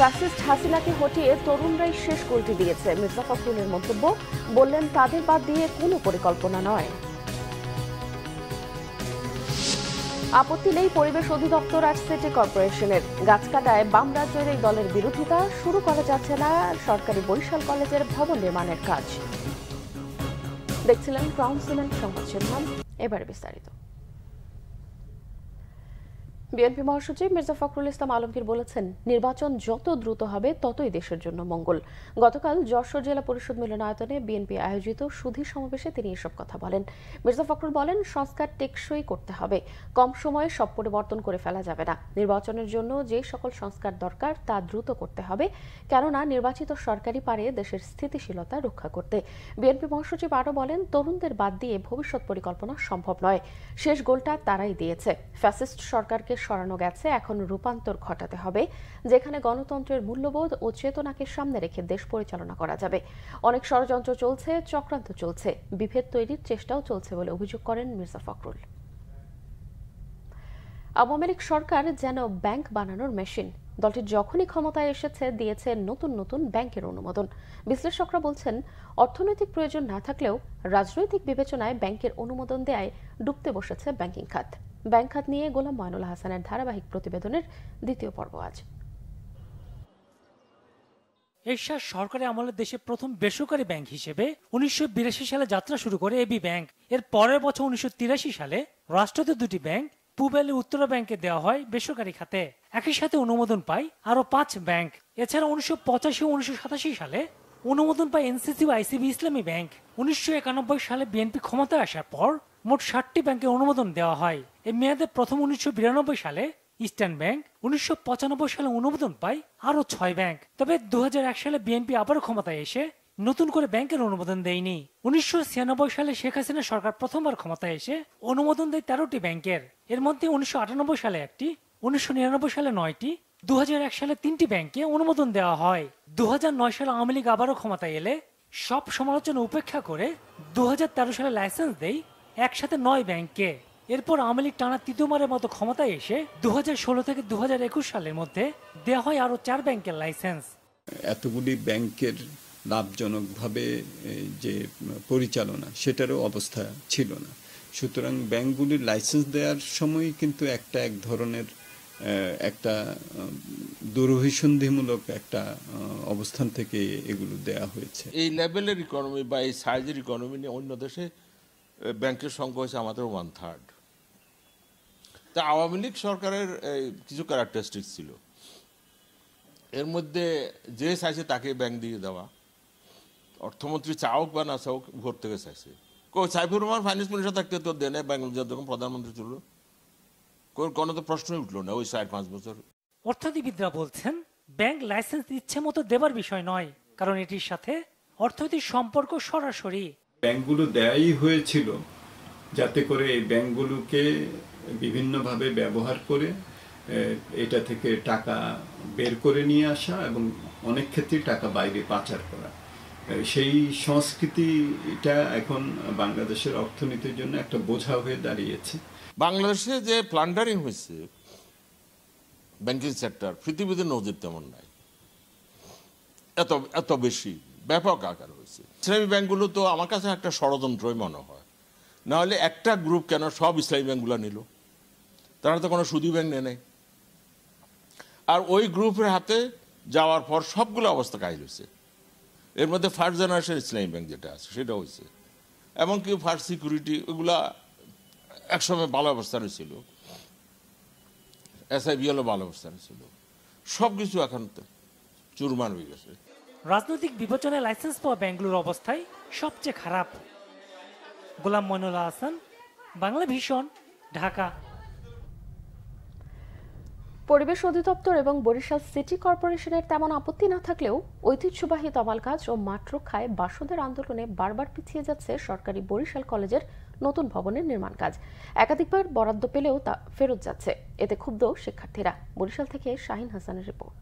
Fascist হাসিনাকে হটিয়ে তরুণরাই শেষ গোলটি দিয়েছে, মির্জা ফখরুলের মন্তব্য। বললেন, তাদের বাদ দিয়ে কোনো পরিকল্পনা নয়। আপত্তি নেই পরিবেশ অধিদপ্তর আর সিটি কর্পোরেশনের। গাছ কাটায় বাম রাজ্যের এই দলের বিরোধিতা, শুরু করা যাচ্ছে না সরকারি বরিশাল কলেজের ভবন নির্মাণের কাজ। দেখছিলেন ক্রাউন সিমেন্ট সংবাদ শিরোনাম, এবারে বিস্তারিত। বিএনপি মহাসচিব মির্জা ফখরুল ইসলাম আলমগীর বলেছেন, নির্বাচন যত দ্রুত হবে ততই দেশের জন্য মঙ্গল। গতকাল যশোর জেলা পরিষদ মিলনায়তনে বিএনপি আয়োজিত সুধী সমাবেশে তিনি এসব কথা বলেন। মির্জা ফখরুল বলেন, সংস্কার টেকসই করতে হবে, কম সময়ে সব পরিবর্তন করে ফেলা যাবে না। নির্বাচনের জন্য যে সকল সংস্কার দরকার তা দ্রুত করতে হবে, কেননা নির্বাচিত সরকারই পারে দেশের স্থিতিশীলতা রক্ষা করতে। বিএনপি মহাসচিব আরও বলেন, তরুণদের বাদ দিয়ে ভবিষ্যৎ পরিকল্পনা সম্ভব নয়। শেষ গোলটা তারাই দিয়েছে। ফ্যাসিস্ট সরকারকে সরানো গেছে, এখন রূপান্তর ঘটাতে হবে, যেখানে গণতন্ত্রের মূল্যবোধ ও চেতনাকে সামনে রেখে দেশ পরিচালনা করা যাবে। অনেক ষড়যন্ত্র চলছে, চক্রান্ত চলছে, বিভেদ তৈরির চেষ্টাও চলছে বলে অভিযোগ করেন মির্জা ফখরুল। আওয়ামী লীগ সরকার যেন ব্যাংক বানানোর মেশিন। দলটি যখনই ক্ষমতায় এসেছে দিয়েছে নতুন নতুন ব্যাংকের অনুমোদন। বিশ্লেষকরা বলছেন, অর্থনৈতিক প্রয়োজন না থাকলেও রাজনৈতিক বিবেচনায় ব্যাংকের অনুমোদন দেয়ায় ডুবতে বসেছে ব্যাংকিং খাত। ব্যাংক খাত নিয়ে গোলাম ময়নুল হাসানের ধারাবাহিক প্রতিবেদনের দ্বিতীয় পর্ব আজ। এরশাদ সরকারের আমলে দেশে প্রথম বেসরকারি ব্যাংক হিসেবে 1982 সালে যাত্রা শুরু করে এবি ব্যাংক। এর পরের বছর 1983 সালে রাষ্ট্রায়ত্ত দুটি ব্যাংক পূবালী উত্তরা ব্যাংকে দেওয়া হয় বেসরকারি খাতে। একই সাথে অনুমোদন পায় আরো 5 ব্যাংক। এছাড়া 1985 ও 1987 সালে অনুমোদন পায় এনসিসি ও আইসিবি ইসলামী ব্যাংক। 1991 সালে বিএনপি ক্ষমতায় আসার পর মোট 60টি ব্যাংকে অনুমোদন দেওয়া হয়। এই মেয়াদে প্রথম 1992 সালে ইস্টার্ন ব্যাংক, 1995 সালে অনুমোদন পায় আরো 6 ব্যাংক। তবে 2001 সালে বিএনপি আবারও ক্ষমতায় এসে নতুন করে ব্যাংকের অনুমোদন দেয়নি। 1996 সালে শেখ হাসিনা সরকার প্রথমবার ক্ষমতায় এসে অনুমোদন দেয় 13টি ব্যাংকের। এর মধ্যে 1998 সালে একটি, 1999 সালে 9টি, 2001 সালে 3টি ব্যাংকে অনুমোদন দেওয়া হয়। 2009 সালে আওয়ামী লীগ আবারও ক্ষমতায় এলে সব সমালোচনা উপেক্ষা করে 2013 সালে লাইসেন্স দেয় একসাথে 9 ব্যাংকে। এরপর আওয়ামী লীগ টানা তৃতীয়বারের মতো ক্ষমতায় এসে 2016 থেকে 2021 সালের মধ্যে দেওয়া হয় আরো 4 ব্যাংকের লাইসেন্স। এতগুলি ব্যাংকের লাভজনকভাবে যে পরিচালনা, সেটারও অবস্থা ছিল না। সুতরাং ব্যাংকগুলির লাইসেন্স দেওয়ার সময় কিন্তু এক ধরনের একটা দুরভিসন্ধিমূলক একটা অবস্থান থেকে এগুলো দেয়া হয়েছে। এই লেভেলের ইকোনমি বা এই সাইজের ইকোনমি নিয়ে অন্য দেশে ব্যাংকের সংখ্যা হচ্ছে আমাদের 1/3। তা আওয়ামী লীগ সরকারের কিছু ক্যারেক্টারিস্টিক্স ছিল, এর মধ্যে যে চাইছে তাকে ব্যাংক দিয়ে দেওয়া। অর্থমন্ত্রী চাওক বা না চাওক ভোট থেকে চাইছে। সাইফুর রহমান ফাইন্যান্স মিনিস্টার থাকতে তো দেনে ব্যাংক যখন প্রধানমন্ত্রী ছিল কোনো তো প্রশ্নই উঠলো না ওই 4-5 বছর। অর্থনীতিবিদরা বলছেন, ব্যাংক লাইসেন্স ইচ্ছে মতো দেবার বিষয় নয়, কারণ এটির সাথে অর্থনৈতিক সম্পর্ক সরাসরি। ব্যাংকগুলো দেয়াই হয়েছিল যাতে করে এই ব্যাংকগুলোকে বিভিন্নভাবে ব্যবহার করে এটা থেকে টাকা বের করে নিয়ে আসা এবং অনেক ক্ষেত্রে টাকা বাইরে পাচার করা। সেই সংস্কৃতিটা এখন বাংলাদেশের অর্থনীতির জন্য একটা বোঝা হয়ে দাঁড়িয়েছে। বাংলাদেশে যে প্লান্ডারিং হয়েছে ব্যাংকিং সেক্টর, পৃথিবীতে নজির তেমন নাই, এত বেশি ব্যাপক আকার হয়েছে। ইসলামী ব্যাংকগুলো তো আমার কাছে একটা ষড়যন্ত্রই মনে হয়। না হলে একটা গ্রুপ কেন সব ইসলামী ব্যাংকগুলো নিল? তারা তো কোনো সুদী ব্যাংক নেই। আর ওই গ্রুপের হাতে যাওয়ার পর সবগুলো অবস্থা কাহিল হয়েছে। এর মধ্যে ফার্স্ট জেনারেশন ইসলামী ব্যাংক যেটা আছে সেটা হয়েছে, এমনকি ফার্স্ট সিকিউরিটি, ওগুলা একসময় ভালো অবস্থানে ছিল, SIBL-ও ভালো অবস্থানে ছিল, সব কিছু এখন চুরমার হয়ে গেছে। রাজনৈতিক বিবেচনায় লাইসেন্স পাওয়া ব্যাংকগুলোর অবস্থায় সবচেয়ে খারাপ। গোলাম ময়নুল হাসান, বাংলা ভিশন, ঢাকা। পরিবেশ অধিদপ্তর এবং বরিশাল সিটি কর্পোরেশনের তেমন আপত্তি না থাকলেও ঐতিহ্যবাহী তমাল গাছ ও মাঠ রক্ষায় বাসদের আন্দোলনে বারবার পিছিয়ে যাচ্ছে সরকারি বরিশাল কলেজের নতুন ভবনের নির্মাণ কাজ। একাধিকবার বরাদ্দ পেলেও তা ফেরত যাচ্ছে, এতে ক্ষুব্ধ শিক্ষার্থীরা। বরিশাল থেকে শাহিন হাসানের রিপোর্ট।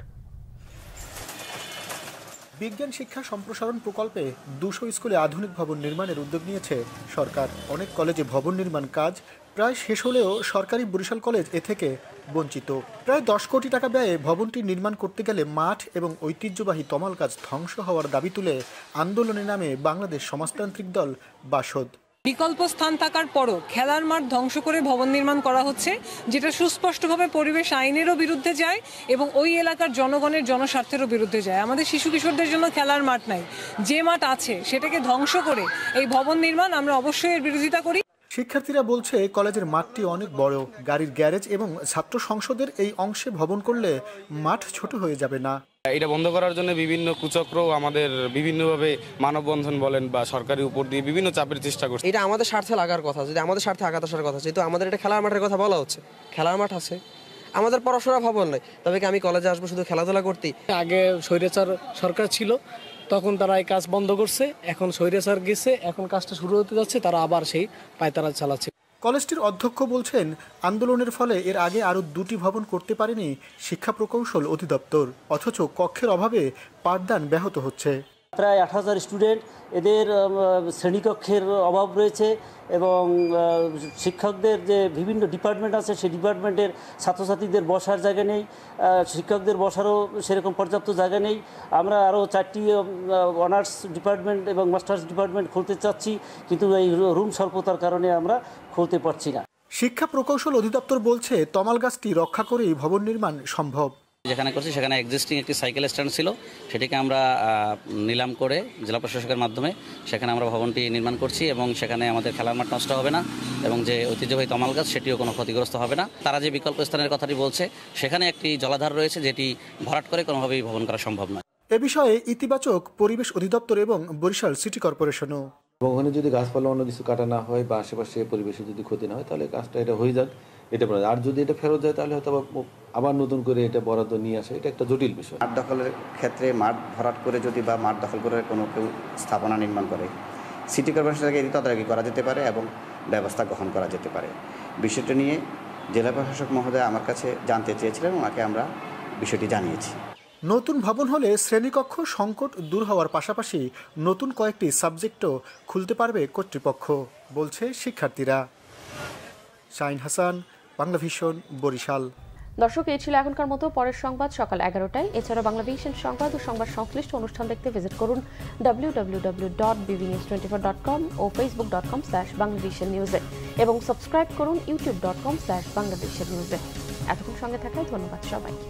বিজ্ঞান শিক্ষা সম্প্রসারণ প্রকল্পে 200 স্কুলে আধুনিক ভবন নির্মাণের উদ্যোগ নিয়েছে সরকার। অনেক কলেজে ভবন নির্মাণ কাজ প্রায় শেষ হলেও সরকারি বরিশাল কলেজ এ থেকে বঞ্চিত। প্রায় 10 কোটি টাকা ব্যয়ে ভবনটি নির্মাণ করতে গেলে মাঠ এবং ঐতিহ্যবাহী তমাল গাছ ধ্বংস হওয়ার দাবি তুলে আন্দোলনে নামে বাংলাদেশ সমাজতান্ত্রিক দল বাসদ। বিকল্প স্থান থাকার পরও খেলার মাঠ ধ্বংস করে ভবন নির্মাণ করা হচ্ছে, যেটা সুস্পষ্টভাবে পরিবেশ আইনেরও বিরুদ্ধে যায় এবং ওই এলাকার জনগণের জনস্বার্থেরও বিরুদ্ধে যায়। আমাদের শিশু কিশোরদের জন্য খেলার মাঠ নাই, যে মাঠ আছে সেটাকে ধ্বংস করে এই ভবন নির্মাণ, আমরা অবশ্যই এর বিরোধিতা করি। শিক্ষার্থীরা বলছে কলেজের মাঠটি অনেক বড়, গাড়ির গ্যারেজ এবং ছাত্র সংসদের এই অংশে ভবন করলে মাঠ ছোট হয়ে যাবে না। এটা বন্ধ করার জন্য বিভিন্ন কুচক্র আমাদের বিভিন্নভাবে মানববন্ধন বলেন বা সরকারি উপর দিয়ে বিভিন্ন চাপের চেষ্টা করছে। এটা আমাদের স্বার্থে লাগার কথা, যদি আমাদের স্বার্থে আঘাত আসার কথা, যেহেতু আমাদের এটা খেলার মাঠের কথা বলা হচ্ছে, খেলার মাঠ আছে, আমাদের পড়াশোনা ভবন নয়, তবে কি আমি কলেজে আসবো শুধু খেলাধুলা করতে? আগে স্বৈরাচার সরকার ছিল, তখন তারা এই কাজ বন্ধ করছে, এখন স্বৈরাচার গেছে, এখন কাজটা শুরু হতে যাচ্ছে, তারা আবার সেই পায়তারা চালাচ্ছে। কলেজটির অধ্যক্ষ বলছেন আন্দোলনের ফলে এর আগে আরও 2টি ভবন করতে পারেনি শিক্ষা প্রকৌশল অধিদপ্তর, অথচ কক্ষের অভাবে পাঠদান ব্যাহত হচ্ছে। প্রায় 8000 স্টুডেন্ট, এদের শ্রেণীকক্ষের অভাব রয়েছে এবং শিক্ষকদের যে বিভিন্ন ডিপার্টমেন্ট আছে সেই ডিপার্টমেন্টের ছাত্রছাত্রীদের বসার জায়গা নেই, শিক্ষকদের বসারও সেরকম পর্যাপ্ত জায়গা নেই। আমরা আরও 4টি অনার্স ডিপার্টমেন্ট এবং মাস্টার্স ডিপার্টমেন্ট খুলতে চাচ্ছি, কিন্তু এই রুম স্বল্পতার কারণে আমরা খুলতে পারছি না। শিক্ষা প্রকৌশল অধিদপ্তর বলছে তমাল গাছটি রক্ষা করেই ভবন নির্মাণ সম্ভব। যেখানে করছি সেখানে এক্সিস্টিং একটি সাইকেল স্ট্যান্ড ছিল, সেটিকে আমরা নিলাম করে জেলা প্রশাসকের মাধ্যমে সেখানে আমরা ভবনটি নির্মাণ করছি এবং সেখানে আমাদের খেলার মাঠ নষ্ট হবে না এবং যে ঐতিহ্যবাহী তমাল গাছ সেটিও কোনো ক্ষতিগ্রস্ত হবে না। তারা যে বিকল্প স্থানের কথাটি বলছে, সেখানে একটি জলাধার রয়েছে যেটি ভরাট করে কোনোভাবেই ভবন করা সম্ভব নয়। এ বিষয়ে ইতিবাচক পরিবেশ অধিদপ্তর এবং বরিশাল সিটি কর্পোরেশনও। ওখানে যদি গাছপালা অন্য কিছু কাটা না হয় বা আশেপাশে পরিবেশে যদি ক্ষতি না হয় তাহলে কাজটা এটা হয়ে যাক, এটা বলা যায়। আর যদি এটা ফেরত যায় তাহলে হয়তো আবার নতুন করে এটা বরাদ্দ নিয়ে আসে, এটা একটা জটিল বিষয়। মাঠ দখলের ক্ষেত্রে মাঠ ভরাট করে যদি বা মাঠ দখল করে কোনো কেউ স্থাপনা নির্মাণ করে, সিটি কর্পোরেশন থেকে এটি তদারকি করা যেতে পারে এবং ব্যবস্থা গ্রহণ করা যেতে পারে। বিষয়টা নিয়ে জেলা প্রশাসক মহোদয় আমার কাছে জানতে চেয়েছিলেন, ওনাকে আমরা বিষয়টি জানিয়েছি। নতুন ভবন হলে শ্রেণীকক্ষ সংকট দূর হওয়ার পাশাপাশি নতুন কয়েকটি সাবজেক্টও খুলতে পারবে কর্তৃপক্ষ, বলছে শিক্ষার্থীরা। শাহিন হাসান, বাংলা ভিশন, বরিশাল। দর্শক, এই ছিল এখনকার মতো। পরের সংবাদ সকাল 11টায়। এছাড়া বাংলা ভিশন সংবাদ ও সংবাদ সংশ্লিষ্ট অনুষ্ঠান দেখতে ভিজিট করুন www.bbnews24.com ও facebook.com/banglavishnnews এবং সাবস্ক্রাইব করুন youtube.com/banglavishnnews। এতক্ষণ সঙ্গে থাকায় ধন্যবাদ সবাইকে।